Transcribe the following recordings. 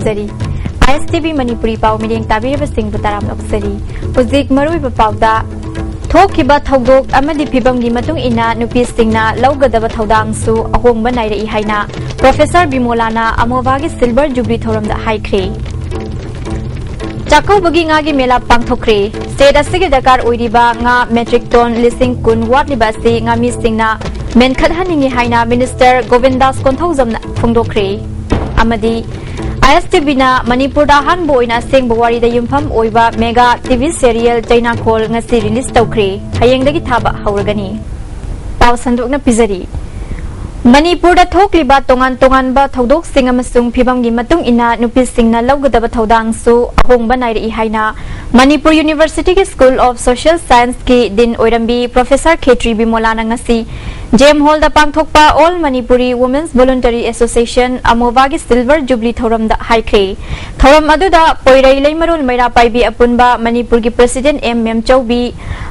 ꯊꯝꯖꯔꯤ ISTV Manipuri pau mireng tabiraba singbu taram noksari Uzik maruiba pauda Thokiba thaudok amadi phibamgi matung ina nupi singna laugadaba thaudangsu ahongba nairei haina Professor Bimolana Amowagi Silver Jubilee thoramda haikre Chakobagi ngagi mela pangthokre state asigi dakar oiriba nga metric ton listing kun wat libasi ngami singna menkhathaningi haina Minister Govindas Konthojamna phongdokre amadi ISTV na Manipur da hanbo ina sengbo wari da yumpham oiba mega TV serial China Khol ngasi release tawkre hayengdagi thaba hauragani paw sandukna pizari Manipur da thokliba tongan ba thodok sing amasung phibamgi matung ina nupi singna laugadaba thodang su ahongba nairei haina Manipur University ki School of Social Science ki din oirambi Professor Khetri Bimolana ngasi Jem Hall da pangthokpa All Manipuri Women's Voluntary Association Amowagi Silver Jubilee thoram da haikre thoram aduda poirai leimarol maira paibi apunba Manipur ki President M Chaubi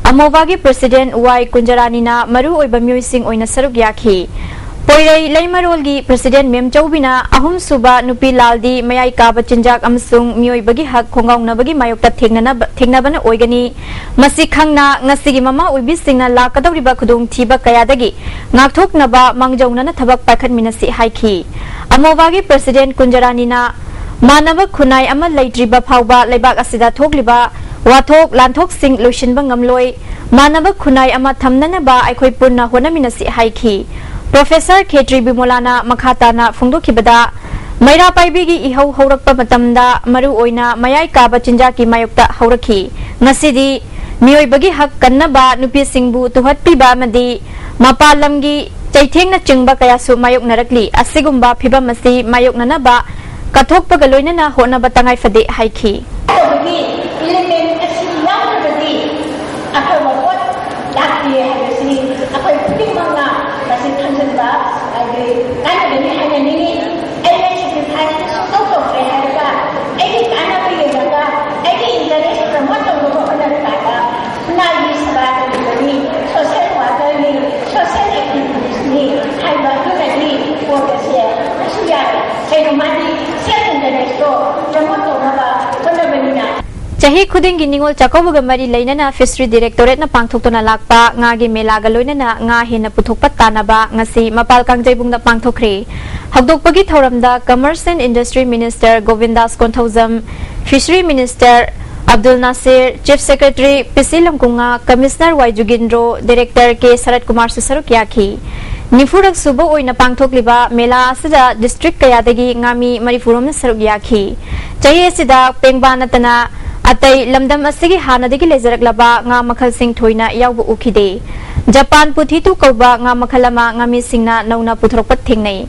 Amowagi President Y Kunjarani na maru oiba myoising oina saruk yakhi Poirai leimarol gi President Mem Chaubina ahum suba nupi laldi mayai ka bachinjak amsung mioi bagi hak khongaung na bagi mayokta thengnabana oigani masi khangna ngasigi mama uibi singna lakadori ba khudung thiba kayadagi ngakthoknaba mangjauna na thabak pakhat minasi haiki Amowagi President Kunjarani na manaba khunai ama leitriba phawba leibak asida thokliba wathok lanthok sing loishinba ngamloi manaba khunai ama thamnana ba aikhoi punna honaminasi haiki Professor Khetri Bimolana Makhatana Phongdokhibada Maira Paibigi ihau haurakpa matamda maru oina mayai kaba chinjaki mayokta haurakhi ngasidi mioibagi hak kannaba nupi singbu tuhatpiba amadi mapalamgi chaithengna chingba kayasu mayok narakli asigumba phibam asi mayok nanaba kathokpaga loinana honaba tangai fade haiki Chahi khudingi ningol chakobuga mari lainana Fishery Directorate na pangthoktona lakpa ngagi melaga loinana nga hena puthokpa tanaba ngasi mapal kangjaibungda pangthokre hagdokpagi thoramda Commerce and Industry Minister Govindas Konthojam Fishery Minister Abdul Nasir Chief Secretary Pisilam Kunga Commissioner Y Jugindro Director K Sarat Kumar Susaruk yakhi Nifurak subo oina pangthokliba mela asida district kayadagi ngami marifuromna saruk yakhi chahi asida pengba natana Atai lamdam asigi hanadigi lezaraklaba nga makhal sing thoina yawbu ukhide Japan puthitu kauba nga makhalama ngami singna nauna puthokpa thingnai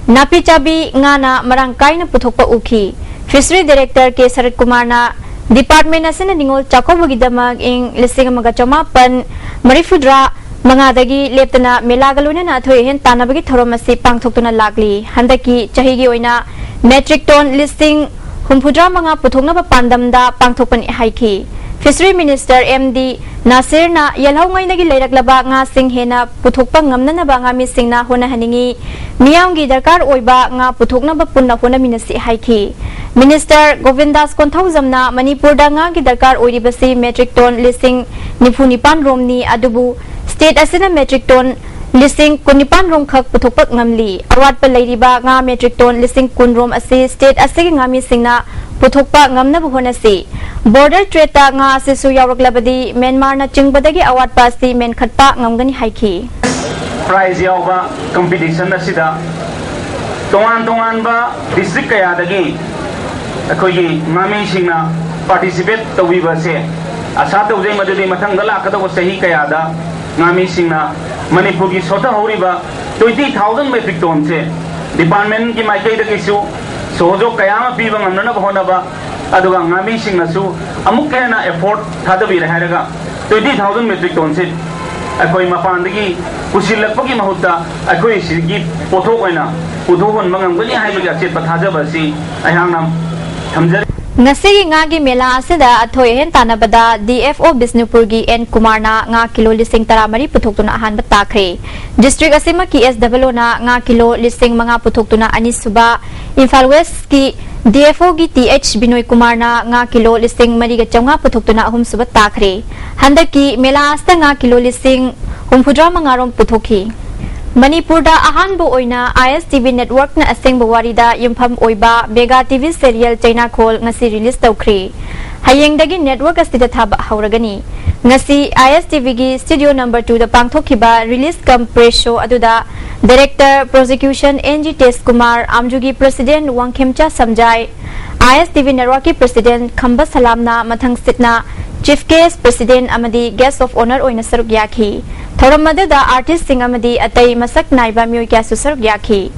Napi chabi nga na marang kaina puthokpa ukhi Fishery Director K Sarat Kumar na Department asina ningol chakobugi damag ing lising magachamapan marifudra mangadagi leptana melagaluna na thoi hen tanabagi thoromasi pangthoktuna lagli handaki chahigi oina metric ton listing Humpudra mga puthokna ba pandamda pangthokpan haiki Fishery Minister MD Nasir na yalhaw ngai nagi leiraklaba nga sing hena puthokpa ngamna na ba nga mi singna hona haningi miyamgi darkar oiba nga puthokna ba punna hona minasi haiki Minister Govindas Konthojamna Manipur da nga gi darkar oiribasi metric ton listing nifunipan romni adubu state asina metric ton listing kunipan rom khak puthokpak ngamli awat pa leiriba nga metric ton listing kunrom asi state asigi ngami singna puthokpa ngamna buhona si border trade ta nga asisu yawraklabadi Myanmar na chingbadagi awat pa si men khatpa ngamgani haiki prize yawba competition asida tongan ba district kayadagi akogi ngami singna participate tawiba se asa tawjai madudi mathangda lakadaw sahi kayada ngami singna Manipur ki sota horiba 20,000 metric ton se department ki maikai da kisu sojo kayama piba ngamna bhona ba aduga ngami singna su amuk kana effort thadabi raharaga 20,000 metric ton se akoi mapandagi kusilakpagi mahutta akoi sigi pothok oina udhon mangam gani haibagi achet pathaja basi ayhangnam thamjari Ngasi nga gi mela asida athoi hen tanabada DFO Bisnupur gi N Kumarna nga kilo lising taramari puthok tuna ahan batakre district asima ki SW na nga kilo lising mga puthok tuna anis suba Imphal West ki DFO gi TH Binoy Kumarna nga kilo lising mariga chawng puthok tuna ahum suba takre handaki mela asta nga kilo lising humpudra mangarom puthoki Manipur da ahanbo oina ISTV network na aseng bawari da yumpham oiba Mega TV serial China Khol ngasi release tawkhri hayeng dagi network asida thaba hauragani ngasi ISTV gi studio number 2 da pangthokhiba release compress show aduda director prosecution NG Test Kumar Amjugi president Wangkhemcha Samjai ISTV network ki president Khamba Salamna mathang sitna Chief Guest President Amadi Guest of Honor oina saruk yakhi thoram madada artist sing amadi atai masak naiba myoy kya su saruk yakhi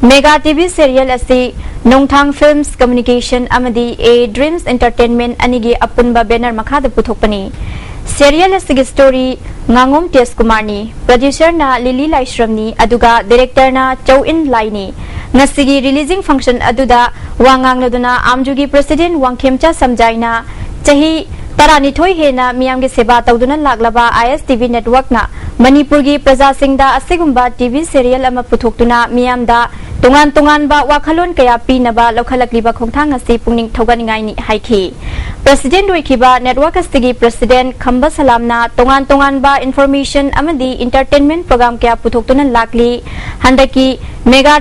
Mega TV serial asi Nongthang Films Communication amadi A Dreams Entertainment anigi apunba banner makhada puthokpani serial asigi story ngangom Test Kumarni producer na Lily Laishramni aduga director na Chow In Laini ngasigi releasing function aduda wangang loduna Amjugi President Wangkhemcha Samjaina chahi Tarani thoi hena miyam gi seba tawduna laglaba ISTV network na Manipur gi praja singda asigumba TV serial ama puthoktuna miyam da tungan ba wakhalon kaya pinaba lokhalakliba khongthang asi pungning thoganingai ni haikhi President Oikiba network astigi President Khamba Salamna tungan ba information amadi entertainment program kaya puthoktuna lakli handaki mega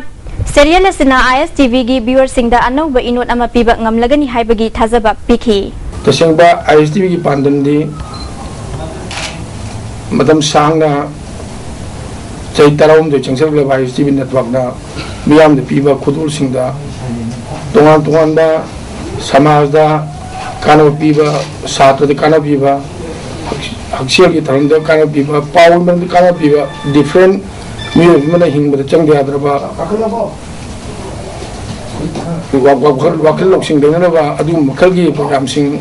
serial asina ISTV gi viewer singda anauba inot ama piba ngamlagani haibagi thazaba pikhi Tasengba ISTV ki pandam di madam sangna chaitarawum de changsar le ISTV network na miyam de piba khudul singda tungan da samaj da kana piba satra de kana piba hakshial ki tharam da kana piba paul man de kana piba different miyo mana hing ba chang de adraba wakil loksing dengan apa adu makalgi program sing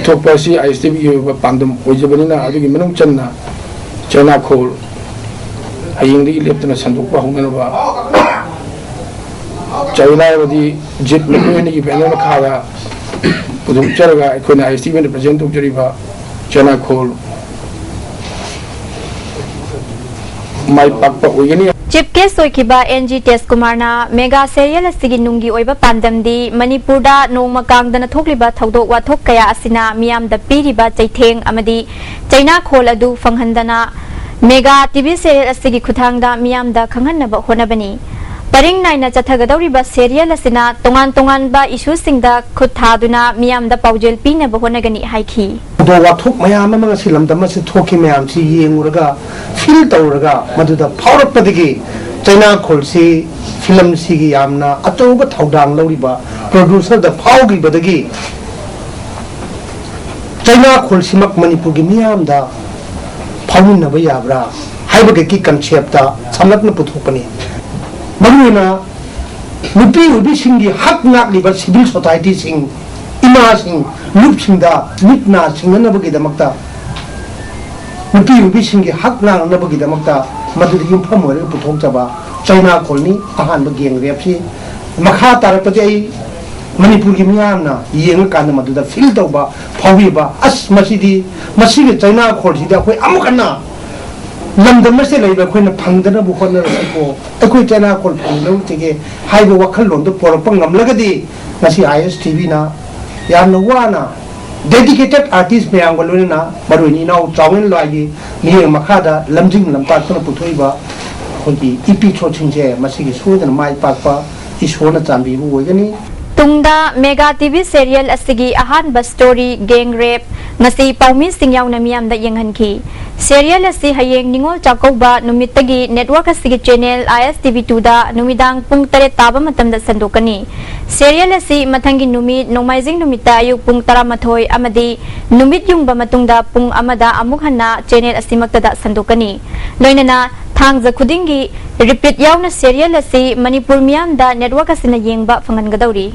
topasi ISTV yo pandam ojabani na adu gimanung channa China Khol aying di leptana sanduk pa hungana ba China badi jit meku ni gi banana khara pudum charaga ikona ISTV ne present ujari ba China Khol mai pak pa oyani Chief Guest Oikiba NG Test Kumarna Mega Serial asigi nungi oiba pandam di Manipur da nongma kangdana thokliba thodok wathok kaya asina miyam da piriba chaitheng amadi China Khol adu fanghandana Mega TV serial asigi khuthang da miyam da khanghanaba honabani Paring naina chathagadawriba serial asina tongan ba issue singda khuthaduna miyam da paujel pina ba honagani haikhi do wathok mayam ama silam da mas thoki mayam si yenguraga feel tawraga maduda power padigi China Khol si film si gi yamna atoba thaudang lawriba producer da phaugi badagi China Khol simak Manipur gi miyam da phawin na ba yabra haibaga ki concept da samlakna puthokpani Maruna nupi singi hak nak libat civil society sing ima sing lup singda nitna singana bagi damakta nupi singi hak nak na bagi damakta madudi yumpham ore puthok jaba China Khol ni ahan ba geng repsi makha tarapati ai Manipur gi miyamna yeng kan maduda feel tawba phawi ba as masidi China Khol sida khoi amukana Lamdam na sila iba koi na pangdana bukan na rasipo Ako China Khol pangdaw tige Haiba wakal londo poropang ngamlagadi Nasi ISTV na Yan na dedicated artist mayang walun na Baru ini na utawin lagi Niyang makada lamjing lampat na putoy ba Kundi ipi choching siya Masigi suwa na may pagpa Iswa na chambi huwag gani Tungda Mega TV serial asigi ahan ba story gang rape ngasi paumi singyaw na miyam da yenghan ki serial asi hayeng ningol chakaw ba numitagi network asigi channel ISTV2 da numidang pung tare taba matam da sandokani serial asi mathangi numit nomaizing numita ayuk pung taramathoy amadi numit yung ba matungda pung amada amuk hanna channel asi magtada sandokani loinana thang za khudingi repeat yaw na serial asi Manipur miyam da network asina yengba fangan gadawri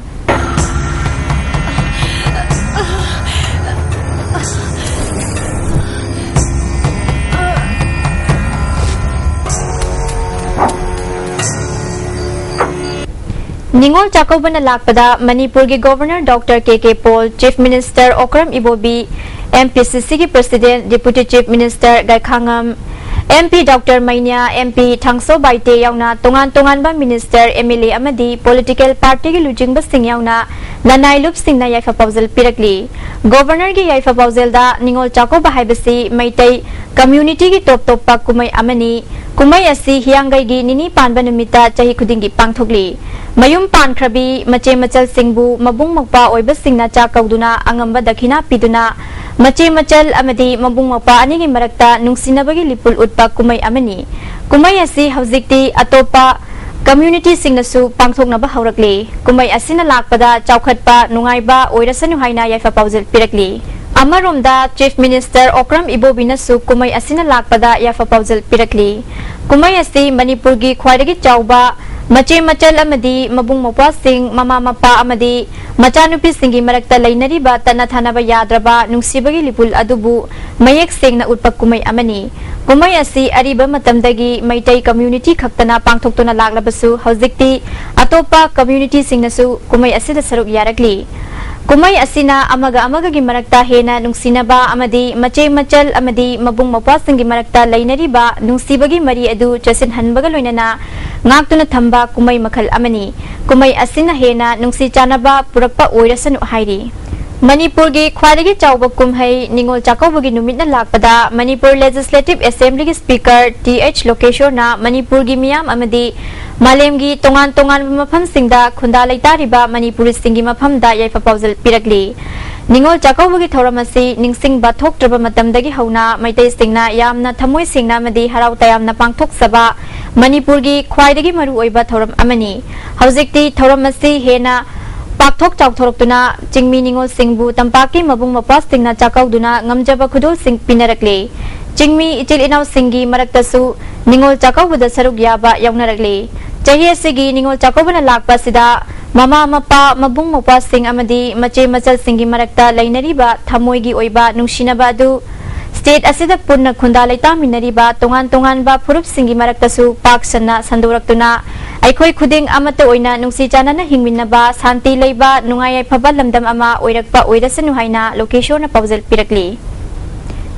Ningol Chakobana Lakpada, Manipur ki Governor Dr. K.K. Paul, Chief Minister Okram Ibobi, MPCC ki President, Deputy Chief Minister Gaikhangam, MP Dr. Mainya, MP Thangso Baite yauna tongan ba Minister MLA amadi Political Party ki lujing ba sing yauna nanai lup sing na yaifa pauzal pirakli. Governor ki yaifa pauzal da Ningol Chakoba haibasi maitai community ki top pa kumai amani kumai asi hiyangai gi nini panba numita chahi khudingi pangthokli. Mayum pan khrabi mache machal singbu mabung makpa oiba singna cha kauduna angamba dakhina piduna mache machal amadi mabung makpa ani gi marakta nungsinabagi lipul utpa kumai amani kumai asi haujikti atopa community singnasu pangthoknaba haurakli kumai asina lakpada chaukhatpa nungaiba oirasanu haina yaifa pauzal pirakli. Amaromda Chief Minister Okram Ibobinasu kumai asina lakpada yaifa pauzal pirakli. Kumai asi Manipur gi khwaidagi chauba mache machal amadi mabung mapa sing mama mapa amadi machanupi singi marakta lainari ba tana thanaba yadraba nungsibagi lipul adubu mayek singna utpak kumai amani kumai asi ariba matamdagi maitai community khaktana pangthoktona laglabasu haujikti atopa community singnasu kumai asida saruk yarakli. Kumai asina amaga gi marakta hena nungsinaba amadi mache machal amadi mabung mapa singi marakta lainari ba nungsibagi mari adu chasin hanbaga loinana ngaktuna thamba kumai makhal amani kumai asina hena nungsi chanaba purakpa oirasanu hairi. Manipur gi khwadagi chawba kumhai Ningol Chakoba gi numitna lakpada Manipur Legislative Assembly gi Speaker TH Lokeshwar na Manipur gi miyam amadi malem gi tongan mafam singda khunda laitariba Manipuri singi mafamda yaifa pauzal pirakli. Ningol Chakoba gi thoramasi ningsing bathok traba matamdagi hauna maitai singna yamna thamoi singna madi harau tayamna pangthok saba Manipur gi khwaidagi maru oiba thoram amani haujikti thoramasi hena Pakthok chaukthoraktuna Chingmi Ningol Singbu Tampaki mabung mapa singna chakauduna ngamjaba khudol sing pinarakle. Chingmi ichil inaw singi maraktasu Ningol Chakaubuda saruk yaba yaunaragle. Chahi asigi Ningol Chakaubana lakpa sida mama mapa mabung mapa sing amadi mache machal singi marakta lainariba thamoigi oiba nungsinaba adu State asida punna khunda laita minariba tongan ba phurup singi maraktasu pak sanna sandoraktuna aikhoi khuding amata oina nungsi chanana hingminaba santi leiba nungai phaba lamdam ama oirakpa oirasanu haina location na pauzal pirakli.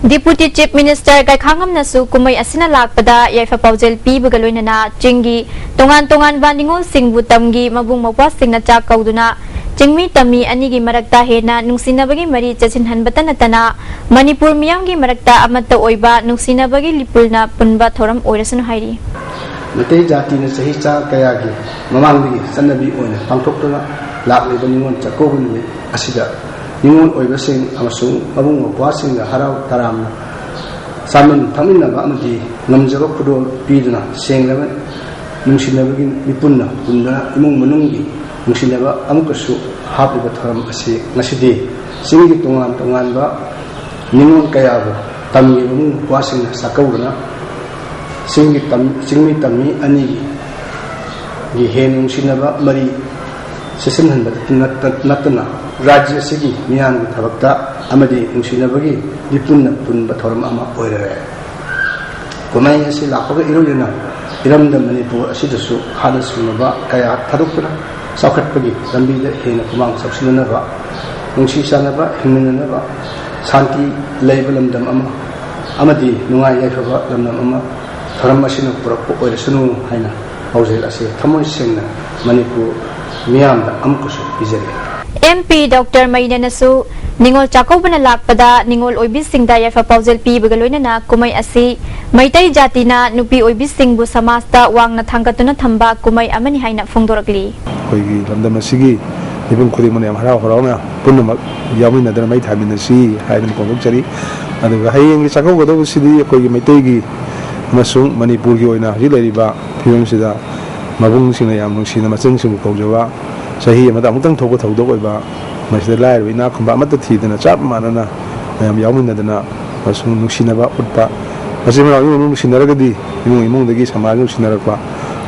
Deputy Chief Minister Gaikhangam nasu kumai asina lakpada yaifa pauzal pibaga loinana chingi tongan ba Ningol Singbu tamgi mabung mapa singna cha kauduna Chingmi tami anigi marakta hena nungsinabagi mari chachinhanbata natana Manipur miyamgi marakta amata oiba nungsinabagi lipulna punba thoram oirasanu hairi. Matei jati na sahi cha kaya gi mamangdi sanabi oina pangthoktona lakliba Ningol Chakoba numi asida Ningol oiba sing amasung mabung mapa singda harau taramna saman thaminaba amadi ngamjaba khudol piduna senglaba nungsinabagi lipunna punna imung manunggi nungsinaba amukasu hapiba thoram asi ngasidi singi tongan ba Ningol kaya ba tamgi mabung mapa singna sakauduna Singmi tami ani gi henung sinaba mari sesin handa natana rajya sigi miyam thabakta amadi nungsinabagi lipunna punba thoram ama oirare kumai asi lakpaga iroyana iramda Manipur asidasu hada sunaba kaya thadukna saukhatpagi lambida hena kumang saksinaba nungsi sanaba hingminaba santi leiba lamdam ama amadi nungai yaifaba lamdam ama Thoram asina purakpo oirasanu haina haujel ase thamoi sengna Manipur miyamda amkusu izari. MP Dr. Mainya nasu Ningol Chakobana lakpada Ningol oibi singda yaifa pauzal pibaga loinana kumai asi maitai jatina nupi oibi singbu samasta wangna thangkatuna thamba kumai amani haina phongdorakli. Koigi lamdam asigi ibung khudi mane harau harau punna yamina dana mai thaminasi haina kongchari aduga hayeng Chakoba do sidi koigi maitai gi Masung Manipur gi oina hi leriba phirong sida mabung singna yam nungsina machang sing kawjawa sahi amata amutang thoba thodok oiba masida lai roina khumba amata thidana chap manana mayam yawmina dana masung nungsina ba utpa masima imung nungsinaragadi imung dagi samaj nungsinaragpa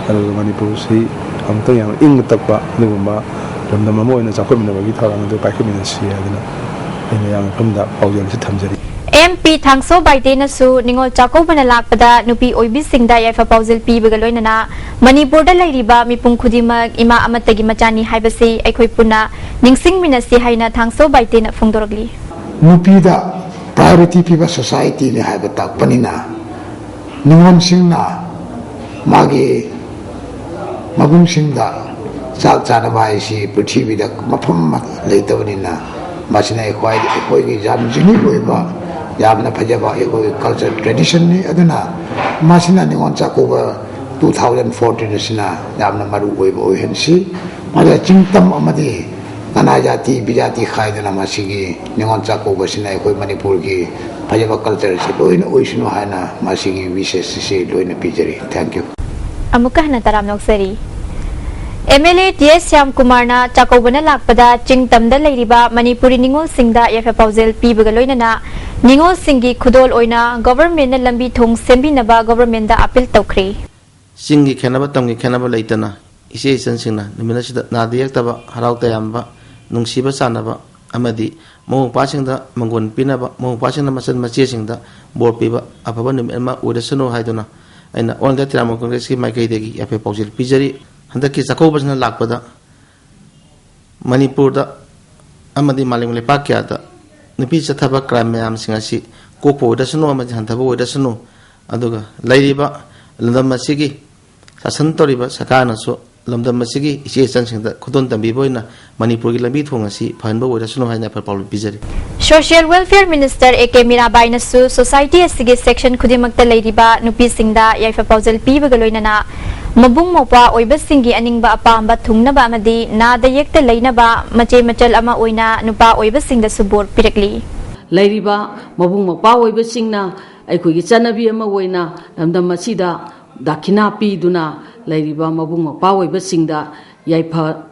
adu Manipur si amutang yam ing takpa nugumba lamdam amo oina chakhamina bagi tharang do paikhamina si adana ina yam phamda paujal si thamjari. MP Thangso Baite Nasu Ningol Chako Banalakpada Nupi Oibi Singda Yafa Pausel P Bagaloinana Manipur da Lairiba Mipung Kudima Ima Amatagi Machani Haibasi Ekoipuna Ningsing Minasi Haina Thangso Baite na Fungdorogli Nupida priority piba society ni haibatak panina Ningon Singna Magi Mabung Singda Sak Chanabaisi Prithibi da Mapam Laitabanina Masina Ekoi Jam Jini Boiba Yamna Pajaba Ekoi culture tradition ni aduna Masina Ningon Chakoba 2014 Sina Yamna Maru Boiba Ohensi Mada Chingtam Amadi Kanajati Bijati Khaidana Masigi Ningon Chakoba Sina Ekoi Manipur ki Pajaba culture si Loina Oishino Hana Masigi Wishes si Loina Pijari. Thank you. Amukah na taram nokseri MLA TS Syam Kumarna Chakobana Lakpada Ching Tamda Lairiba Manipuri Ningol Singda Yafa Pausel P Bagaloinana Ningol Singi Kudol Oina Government Lambi Thong Sembi Naba Government da Appeal Tokri Singi Kanaba Tongi Kanaba Laitana Ise Sensina Niminashida Nadiak Taba Harau Tayamba Nungsiba Sanaba Amadi Mo passing the Mangun Pinaba Mo passing the Masan Machasing the Bor Piba Apabanum Emma with a Suno Haiduna and on that time Congress Maikadegi Yafa Pausel Pijari Handaki Sakobasna Lakpada Manipur da Amadi Maling Lepakiata Nipisa Taba Crime Mam Singasi Kopo Dasano Majantabo Dasano Aduga Ladiba Landamasigi Sasantoriba Sakana so Lamdamasigi is something that Kodon Tambiboina Manipur Lambi Thongasi Panbo Dasano Hana Paul Pizari Social Welfare Minister A.K. Mirabai Nasu Society Asigi Section Kudimakta Lairiba Nupi Singda Yafa Pausel P Bagaloinana Mabung Mopa Oibasingi Aningba Apamba Tungnaba Amadi Nada Yekta Lainaba Mache Machal Ama Oina Nupa Oibasing the Subor Pirakli Lairiba Mabung Mopa Oibasingna Aikugi Chanabi Ama Oina Lamda Masida Dakina Pi Duna Lairiba Mabung Mopa Oibasingda Yaipa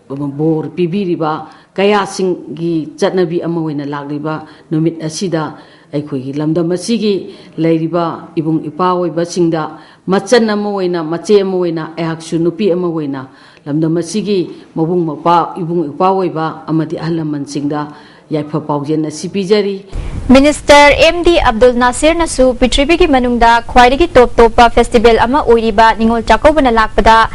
Bor Pibiriba Kaya Singi Chanabi Ama Oina Lagriba Numit Asida Aikugi Lamda Masigi Lairiba Ibung Ipa Oibasingda Machan Amoina, Mache Moina, Axu Nupi Amoina, Lamda Masigi, Mabung Mapa, Ibung Ipaweba, Amati Alaman Singda, Yaipa Paujan, Sipijari. Minister MD Abdul Nasir Nasu, Pitribiki Manungda, Kwairiki Top Topa Festival Ama Uriba, Ningol Chakobana Lakpada,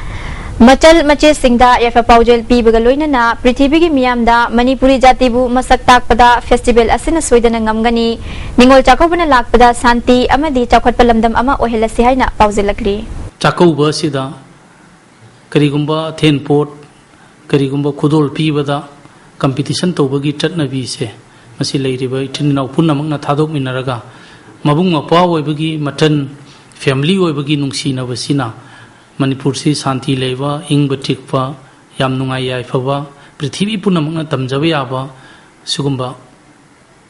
Machal Mache Singda, Yafa Paujel P. Bagaloinana, Pritibigi Miamda, Manipuri Jatibu, Masak Takpada, Festival Asina Sweden and Gamgani, Ningol Chakobana Lakpada, Santi, Amadi, Chakwat Palamdam Ama Ohela Sihaina, Pauzelakri. Chakoba Sida, Karigumba, Ten Port, Karigumba Kudol Pibada, Competition Tobagi Chatnavi se, Masilay River, Tinau Punamana Tadok Minaraga, Mabunga Pawa Bagi, Matan, Family Webagi Nungsina Vasina. Manipur si Santi Leva, Ing Batikpa, Yam Nungaya Fava, Prithivi Punamanga Tamjavayaba, Sugumba,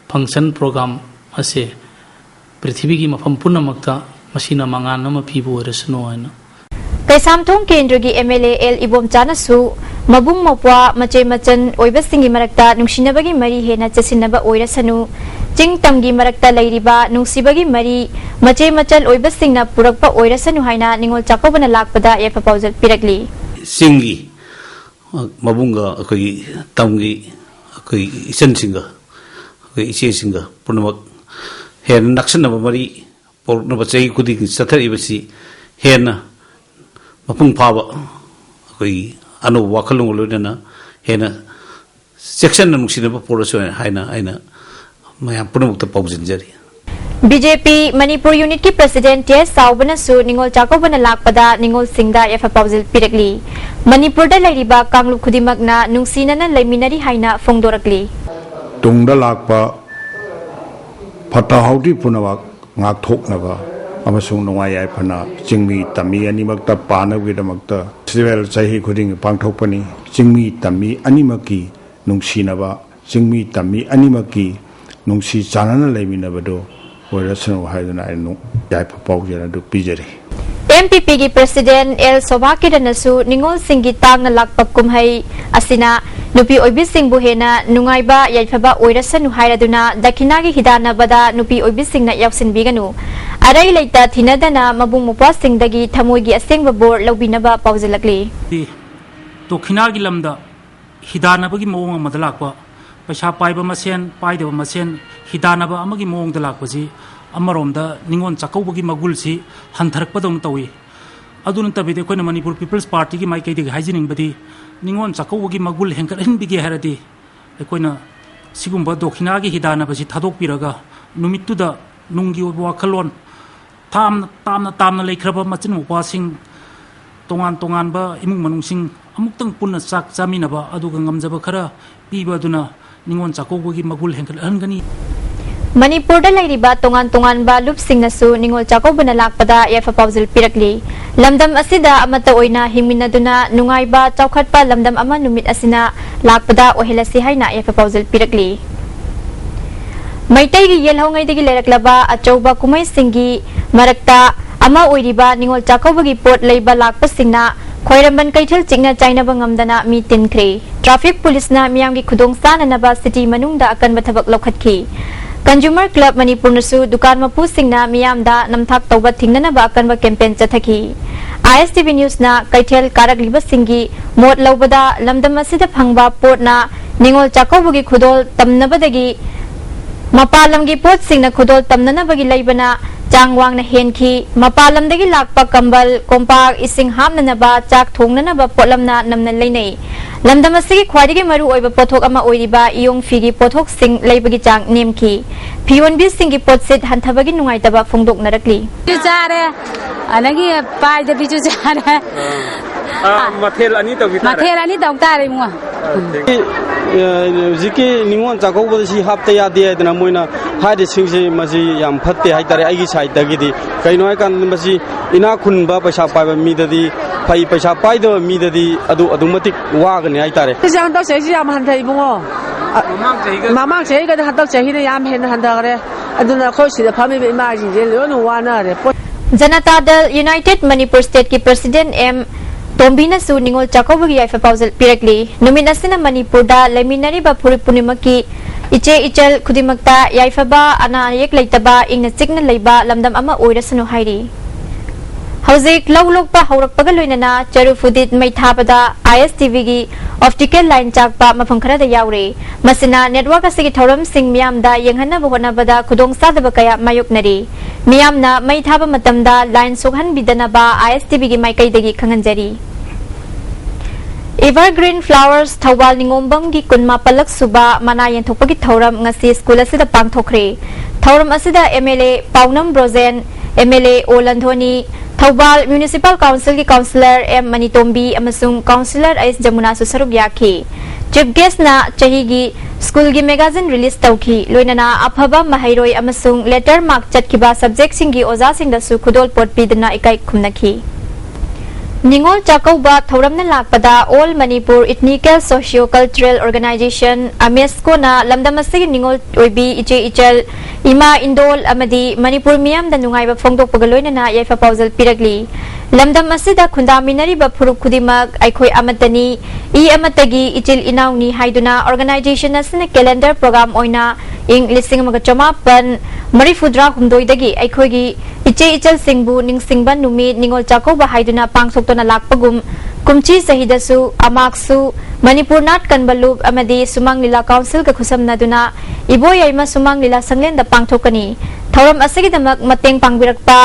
Function Program Ase, Prithivi Mapampunamakta, Masina Manganama Pibu Resnoana. Kaisamthong Kendragi MLA L Ibom Chanasu, Mabung Mopwa, Mache Machan, Oibasingi Marakta, Nungshinabagi Mari Hena Chasinaba Oirasanu, Ching Tamgi Marakta Lairiba, Nungsibagi Mari, Mache Machal Oibasingna Purakpa Oirasanu Haina, Ningol Chakobana Lakpada, Yafa Pausel Pirakli. Singi Mabunga, Tamgi, Isan Singer, Ise Singer, Punamak, Hen Naxan of Mari, Pornabachai Kudi, Satari Basi, Hen Mapung Pava, Ano Wakalung Ludana, Hena Section of Musinaba Porosua, Haina. BJP Manipur Unit ki President Yes Saubana Su Ningol Chakobana Lakpada Ningol Singda Yafa Pausel Pirakli Manipur da Lairiba Kanglu Khudimagna Nungsina na Laiminari Haina Fongdorakli Tungda Lakpa Patahauti Punawak Ngak Thoknaba Amasung Nungaya Pana Jingmi Tami Animakta Pana Vidamakta Sivel Sahi Kuding Pangtopani Jingmi Tami Animaki Nungsinaba Jingmi Tami Animaki Nungsi Chanana Leminabado, where a son of Haidana and Yapa Pauja to Pijari. MPP ki President El Sobaki Nasu Ningol Singi Tang Lakpakumhai Asina Nupi Oibising Buhena Nungaiba Yafaba Oirasan Hairaduna Dakinagi Hidana Bada Nupi Oibising na Yaksin Biganu Aray Laita Tinadana Mabung Mupasing Dagi Tamuigi Asing Babor Lobinaba Pauzelakli Tokinagi Lamda Hidana Bagi Mo Madalakwa पैसा पाइब मसेन पाइदब मसेन हिदानब अमगी मोंग lapsi अमरोम निगोन चाकौबगी मगुलसी हंथरकपदौन तौई अदुन तबिदे अखोइना Manipur peoples party की माइकैदगी हाइजनिंगबदी निगोन चाकौबगी मगुल हेंकटहनबिगे हरदी अखोइना सिगुंब दोखिनागी हिदानबसी थादोकपिरगा नुमित्तुदा नुंगी वाखलोन तामना लेख्रब मचिन मौपासिंग तोंगान तोंगानब इमुंग मनुंगसिंग अमुक्तंग पुन्ना चाक चामिनब अदुगा ngamjaba खरा पीबदुना निगोन चाकौबगी Mughal हेंकटहनगनी Manipur तोंगान तोंगान loop सिंगनसु निगोल चाकौबना लाकपदा याफा पाउजिल पिरकली लमदम असिदा अमता ओइना हिमिनदुना नुंगाइबा चौखटपा लमदम अमा नुमित असिना लाकपदा ओहेलसी हाइना याफा पाउजिल पिरकली मैतैगी येलहौंगैदगी लेरकलबा अचौबा कुमै सिंगी मरक्ता अमा ओइरिबा निगोल चाकौबगी पोट लेबा लाकपसिंगना खोइरमबन कैथल चिंगना चाइनाबा ngamdana मी तिनख्रे ट्रैफिक पुलिसना मियामगी खुदोंग साननबा सिटी मनुंगदा अकनबा थबक लौखटखी कंज्यूमर क्लब मणिपुर दुकान मपू मियामदा नमथाक तौब थिंगनबा अकनबा कैंपेन चथकी ISTV न्यूज कैथल कारगलिबा सिंगी मोट लौबदा लमदम असिदा फंगबा पोटना निगोल चाकौबगी खुदोल तमनबदगी मपालमगी पोट सिंगना खुदोल तमननबगी लैबना चांगवांगना हेनखी मपालमदगी लाकपा कंबल कोंपाक इसिंग हामननबा चाक थोंगननबा पोटलमना नमना लेनै लमदम असिगी ख्वाइदगी मरु ओइबा पोथोक अमा ओइरिबा इयोंग फिगी पोथोक सिंग लैबगी चांग नेमखी फियोनबी सिंगी पोटसेट हंथबगी नुंगाइतबा फोंदोकनरकली चारे अनगी पाइदे बिजु चारे मथेल अनि तौतारे मुआ जिकी निगोन चाकौबदसी हापते यादे हैदना मोइना हाइदे सिंगसे मसी याम फत्ते हाइतारे आइगी साइडगिदी कैनो हाइकान मसी इना खुनबा पैसा पाइबा मीददी फै पैसा पाइदो मीददी अदुमतिक वागने हाइतारे जान तौ सेजी याम हंथै बुंगो मामांग सेही गद हंतौ सेही ने याम हेन हंथगरे अदुना खोसिदा फामी इमाजी जे लोनु वानारे जनता दल यूनाइटेड मणिपुर स्टेट की प्रेसिडेंट एम तोम्बीनसु निगोल चाकौबगी याफा पाउजल पिरकली नुमिनसिना मणिपुरदा लेमिनरिबा फुरिप पुनिमकी इचे इचल खुदिमक्ता याइफबा अना अयेक लैतबा इंगना चिकना लैबा लमदम अमा ओइरसनु हाइरी हौजिक लौलोकपा हौरकपगा लोइनना चरुफुदित मैथाबदा ISTV गी ऑप्टिकल लाइन चाकपा मफम खरदा याउरे मसिना नेटवर्क असिगी थौरम सिंग मियामदा यंगहनबा होनबदा खुदोंग सादबा कया मायोकनरी मियामना मैथाबा मतमदा लाइन सोहन बिदनबा ISTV गी माइकैदगी खंगनजरी एवरग्रीन फ्लावर्स थौबाल निंगोंबम की कुनमा पलक सुबा मना यंथोपगी थौरम ngasi स्कूल असिदा पांगथोखरे थौरम असिदा MLA पाउनम ब्रोजेन MLA ओलंधोनी थौबाल म्युनिसिपल काउंसिल की काउंसिलर M मनीतोंबी अमसुंग काउंसिलर एस जमुना सुसरुक याखी चीफ गेस्ट ना चहीगी स्कूल की मैगजीन रिलीज तौखी लोइनना अफबा महैरोय अमसुंग लेटर मार्क चटखिबा सब्जेक्ट सिंगी ओजा सिंगदसु खुदोल पोट पीदना इकाई खुमनखी निगोल चाकौबा थौरमना लाकपदा all Manipur ethnical socio cultural organisation अमेस्को ना लमदमसिगी निगोल ओइबी इचे इचल इमा इंदोल अमदी मणिपुर मियामदा नुंगाइबा फोंदोकपगा लोइनना याइफा पाउजल पिरकली लमदम असिदा खुंदामिनरिबा फुरुक खुदिमक आइखोय अमतनी ई अमतगी इचिल इनाउनी हाइदुना ऑर्गेनाइजेशन असना कैलेंडर प्रोग्राम ओइना इंग लिसिंग मगा चमापन मरिफुद्रा हुमदोइदगी आइखोयगी इचे इचल सिंगबु निंगसिंगबा नुमित निगोल चाकौबा हाइदुना पांगसोक्तोना लाकपगुम कुमची सहिदसु अमाक्सु मणिपुर नाट कनबलुब अमदी सुमंग लीला काउंसिल का खुसमनदुना इबोय याइमा सुमंग लीला संगलेंदा पांगथोकनी थौरम असिगिदमक मतेंग पांगबिरकपा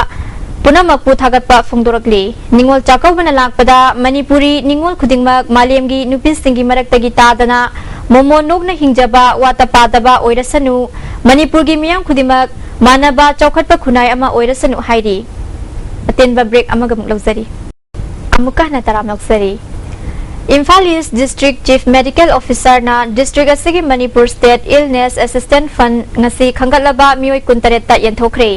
पुनमकपु थागतपा फोंदोरकली निगोल चाकौबना लाकपदा मणिपुरी निगोल खुदिंगमक मालेमगी नुपिसिंगी मरक्तगी तादना मोमो नोगना हिंजबा वातापादबा ओइरसनु मणिपुरगी मियाम खुदिमक मानबा चौखटपा खुनाय अमा ओइरसनु हाइरी अतेनबा ब्रेक अमगम लौजरी अमुका नतराम लौजरी Imphal east district chief medical officer ना डिस्ट्रिक्ट असिगी Manipur state illness assistant fund ngasi खंगलबा मियोय कुंतरेता यंथोखरे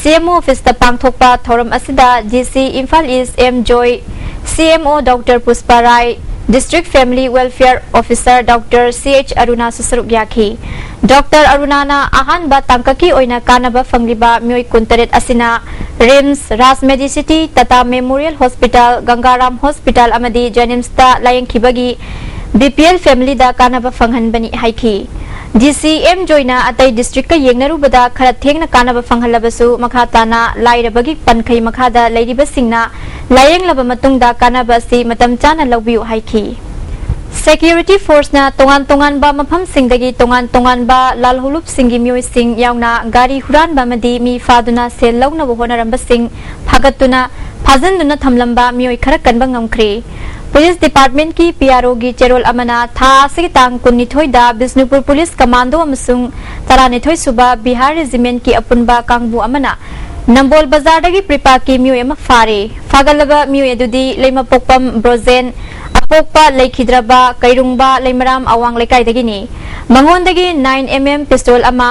CMO ऑफिस ता पांगथोकपा थौरम असिदा GC Imphal east M Joy CMO doctor Pushpa Rai district family welfare officer doctor CH Aruna सुसरुक याखी डॉक्टर अरुणाना आहान बा तांककी ओइना कानबा फंगलिबा मियोय कुंतरेत असिना रिम्स राज मेडिसिटी तथा मेमोरियल हॉस्पिटल गंगाराम हॉस्पिटल अमदी जेनिम्स ता लायंखिबगी BPL फैमिली दा कानबा फंगहनबनी हाइखी DC M Joyna अतै डिस्ट्रिक्ट का येंगनरुबदा खरा थेंगना कानबा फंगहलबसु मखाताना लाइरबगी पनखै मखादा लैरिबसिंगना लायंगलब मतुंगदा कानबा सि मतम चाना लौबियु हाइखी Security Force na tongan ba mafam singdagi tongan ba lalhulup singi miyoi sing yauna gari huran ba madi mi faduna sel launa bo honaramba sing phagatuna phajanduna thamlamba miyoi khara kanba ngamkhre Police Department ki PRO gi cherol amana tha sig tang kunithoi da Bisnupur Police Commando amasung taranithoi suba Bihar Regiment ki apunba kangbu amana Nambol Bazar dagi pripa ki miyoi ama fare fagalaba miyoi adudi leima pokpam brozen apokpa leikhidraba kairungba leimaram awang lekai dagi ni mangondagi 9mm pistol ama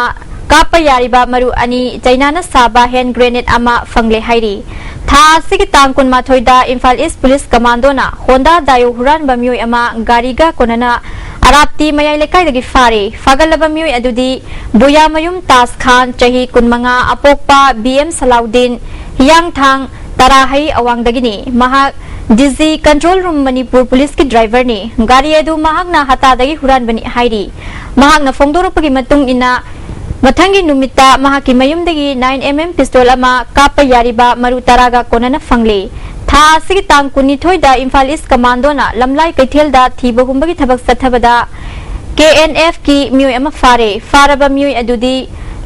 kapa yariba maru ani China saba hand grenade ama fangle hairi tha sig tang kun mathoida Imphal East Police Commando na Honda dayo huran ba miyoi ama gariga konana arapti mayai lekai dagi fare fagalaba miyoi adudi buya mayum Tas Khan chahi kunmanga apokpa BM Salaudin yang thang tarahai awang dagi ni mahak Dizzy Control Room Manipur Police ki driver ni gari edu mahak na hata dagi huran bani hairi mahak na fongdoropagi matung ina Mathangi numita mahaki mayum dagi 9mm pistol ama kapa yariba maru taraga konana fangle tha sig tang kuni thoida Imphal East Commando na lamlai kaithel da thiba humbagi thabak sathabada KNF ki miyoi ama fare faraba miyoi adudi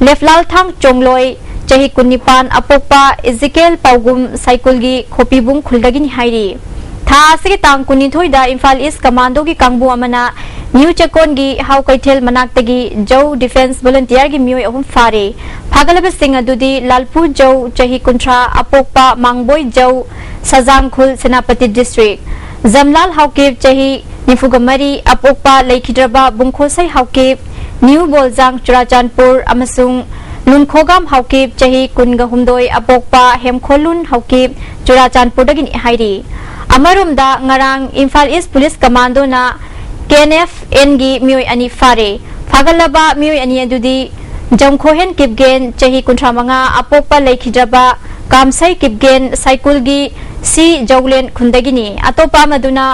leflal thang chongloi chahi kunipan apokpa Ezekiel Paugum cycle gi khopibung khuldagi ni hairi tha sig tang kuni thoida Imphal East Commando gi kangbu amana New Chakon gi how kaithel manaktagi Joe Defense Volunteer gi miyoi ahum fare phagalaba sing adudi Lalpur Joe chahi kuntra apokpa Mangboi Joe Sajang Khul Senapati District Zamlal Haukip chahi Nifugamari apokpa Leikhidraba Bungkhosai Haukip New Boljang Churachandpur amasung Lunkhogam Haukip chahi Kunga Humdoi apokpa Hemkholun Haukip Churachandpur dagi hairi amarumda ngarang Imphal East Police Commando na KNF NG miyoi ani fare fagalaba miyoi ani adudi jamkhohen kipgen chahi kuntramanga apokpa leikhidraba kamsai kipgen cycle gi si jawlen khundagini atopa maduna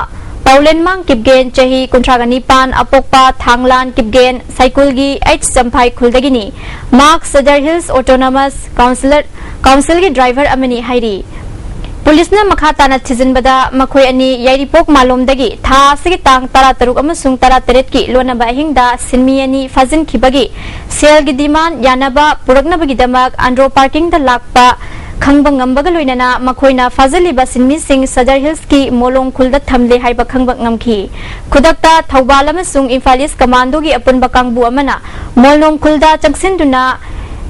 paulenmang kipgen chahi kuntragani pan apokpa thanglan kipgen cycle gi h samphai khuldagini Mark Sadar Hills Autonomous Council gi driver amani hairi Police na makhatana thizinbada makhoi ani yairipok malom dagi tha sig tang tara taruk amasung tara teret ki lona ba hingda sinmi ani fazin khibagi sel gi demand yanaba purakna bagi damak andro parking da lakpa khangbang ambaga loinana makhoina fazali ba sinmi sing Sadar Hills ki molong khulda thamle haiba khangbak ngamki khudakta thawbal amasung Imphal East Commando gi apunba kangbu amana molong khulda changsinduna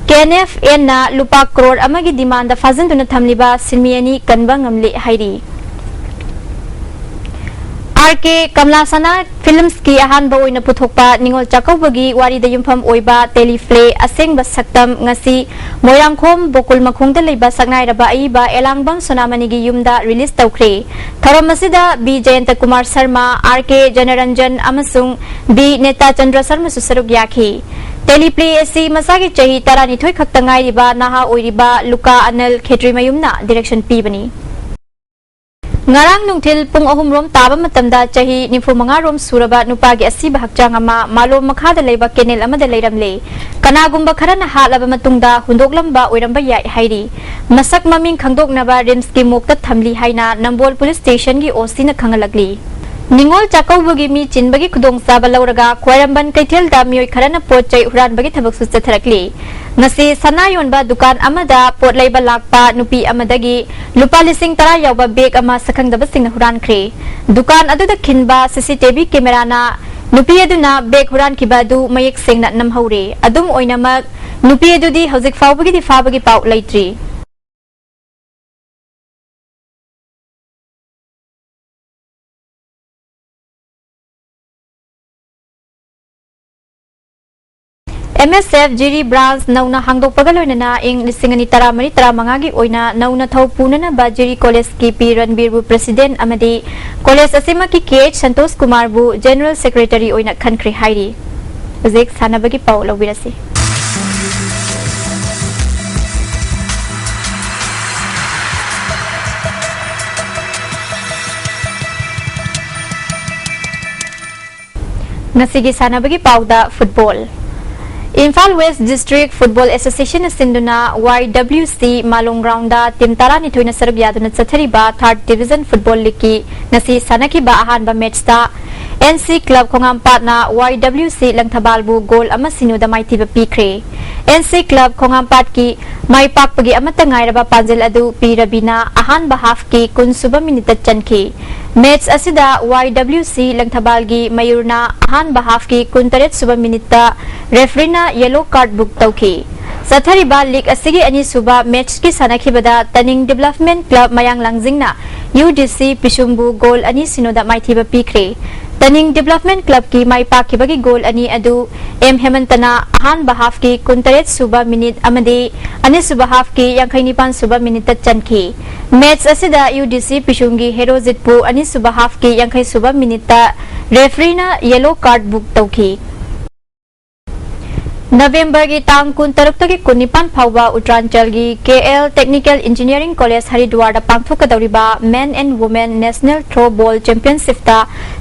KNF na lupa crore amagi demand da fazin tuna thamliba sinmiani kanba ngamle hairi RK Kamlasana Films ki ahan ba oina puthokpa ningol chakawbagi wari da yumpham oiba teleflay aseng ba saktam ngasi moirangkhom bokul makhung da leiba saknai raba aiba elangbam sonamani gi yumda release tawkhre tharam masida B Jayanta Kumar Sharma RK Janaranjan amasung B Neta Chandra Sharma susaruk yakhi Teleplay asi masagi chahi tarani thoi khaktangai riba naha oiriba Luka Anal Khetri mayumna direction pibani Ngarang nungthil pung ahum rom taba matamda chahi nimfumanga rom suraba nupagi asiba hakchang ama malom makhada leiba kenel amada leiramle kanagumba kharana halaba matungda hundoklamba oiramba yai hairi masak maming khangdoknaba rims ki mokta thamli haina Nambol Police Station gi OC na khangalagli Ningol chakawbugi mi chinbagi khudong saba lauraga khwairamban kaithel da miyoi kharana pot chai huran bagi thabak su chatharakli ngasi sanayon ba dukan amada pot leiba lakpa nupi amadagi lupa lising tara yawba bag ama sakhang daba singna huran khre dukan aduda khinba CCTV camera na nupi aduna bag huran kiba du mayek singna namhaure adum oinamak nupi adudi hojik fawbagi di fabagi pau leitri MSF Jiri Branch nauna hangdok pagaloina ing lisingani taramari taramangagi oina nauna thau punana ba Jiri College ki P Ranbir bu President amadi College asima ki KH Santosh Kumar bu General Secretary oina khankhri hairi Zek sanabagi pau lawirasi Ngasigi sanabagi pau da football Imphal West District Football Association Sinduna YWC Malong Ground da Tim Tara ni thoina sarab yaduna chathari ba 3rd Division Football League ki nasi sanaki ba ahan ba match da NC Club Khongampat na YWC Langthabalbu goal ama sinuda maithiba pikre NC Club Khongampat ki mai pakpagi amata ngairaba panjel adu pirabina ahanba half ki kunsuba minute chanki match asida YWC Langthabalgi mayurna ahanba half ki kuntaret suba minute referee na yellow card book tauki Sathariba League asigi ani suba match ki sanakhibada Taning Development Club Mayang Langjingna UDC Pishumbu goal ani sinoda maithiba pikre Taning Development Club ki mai pakibagi goal ani adu M Hemantana han bahaf ki kuntaret suba minute amadi ani suba half ki yankainipan suba minute chanki match asida UDC Pishumgi Herozitpu ani suba half ki yankai suba minute referee na yellow card book tauki November की तांग कुन तरफ तक कुनिपान फाउबा उत्तरांचल की KL Technical Engineering College Haridwar पांगथोकदौरिबा Men and Women National Throwball Championship ता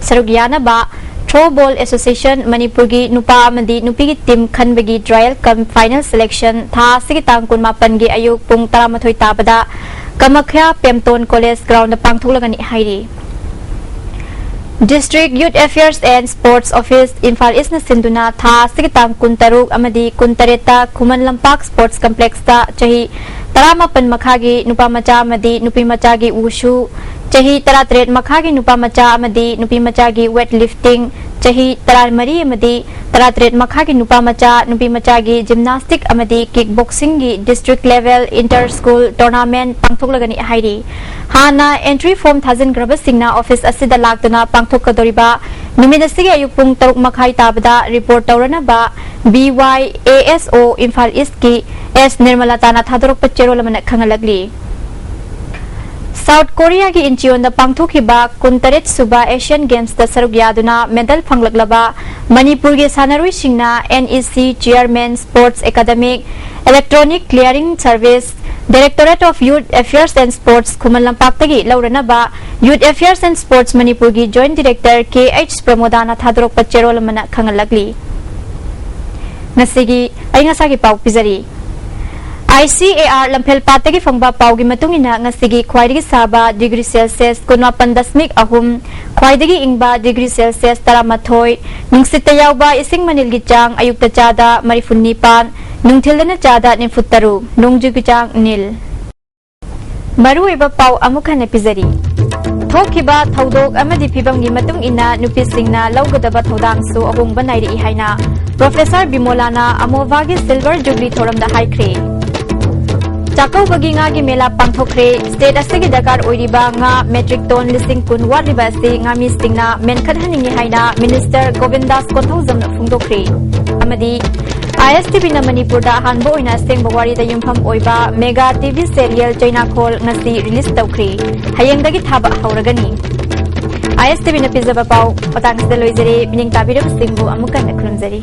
सरुगियाना बा Throwball Association Manipur की नुपा अमदी नुपी की टीम खनबगी ट्रायल कम फाइनल सिलेक्शन था सिगी तांग कुन मापन की अयुक पुंग तरामथोई ताबदा कमख्या पेमतोन कॉलेज ग्राउंड पांगथोकलगनी हाइरी District Youth Affairs and Sports Office Imphal East na sinduna tha sigitang kuntaruk amadi kuntareta Khuman Lampak Sports Complex ta chahi 18 makhagi nupa macha amadi nupi macha gi wushu chahi 33 makhagi nupa macha amadi nupi macha gi weightlifting chahi 33 amadi 33 makhagi nupa macha gi gymnastic amadi kickboxing gi district level inter school tournament pangthoklagani hairi hana entry form 1000 graba singna office asida laktuna pangthokadoriba numidasigi ayupung 3 makhai tabada report tawrana ba BYASO Imphal East ki S Nirmalata na thadorok pachero lamana khangalagli South Korea ki Incheon da pangthokiba kuntaret suba Asian Games da saruk yaduna medal phanglaglaba Manipur ge sanarui singna NEC Chairman Sports Academic Electronic Clearing Service Directorate of Youth Affairs and Sports Khuman Lampak tagi laurana ba Youth Affairs and Sports Manipur gi Joint Director KH Pramodana thadorok pachero lamana khangalagli Nasigi ay ngasagi pau pizari ICAR Lampel Patagi Fangba Paugi Matungina Ngasigi Kwaidigi Saba degree Celsius Kunwapan Dasmik Ahum Kwaidigi Ingba degree Celsius Taramathoy Nungsita Yauba Ising Manilgi Chang Ayukta Chada Marifunipan Nungtilana Chada Ninfutaru Nungjugi Chang Nil Maru Eba Pau Amukan Epizari Thokiba Thaudok Amadi Pibamgi Matung Ina Nupisingna Laugadaba Thodangsu Ahum Banairi Ihaina Professor Bimolana Amovagi Silver Jubilee Thoram da Haikre Chakau bagi nga gi mela pangthokre state asigi dakar oiriba nga metric ton listing kun warliba si nga mi stingna menkhat haningi haina minister Govindas Konthojam na phungdokre amadi ISTV na Manipur da hanbo oina seng bawari da yumpham oiba mega TV serial China Khol ngasi release tawkre hayeng dagi thaba hauragani ISTV na pizaba pau patang sida loizare bining tabiram singbu amukan na khulumjari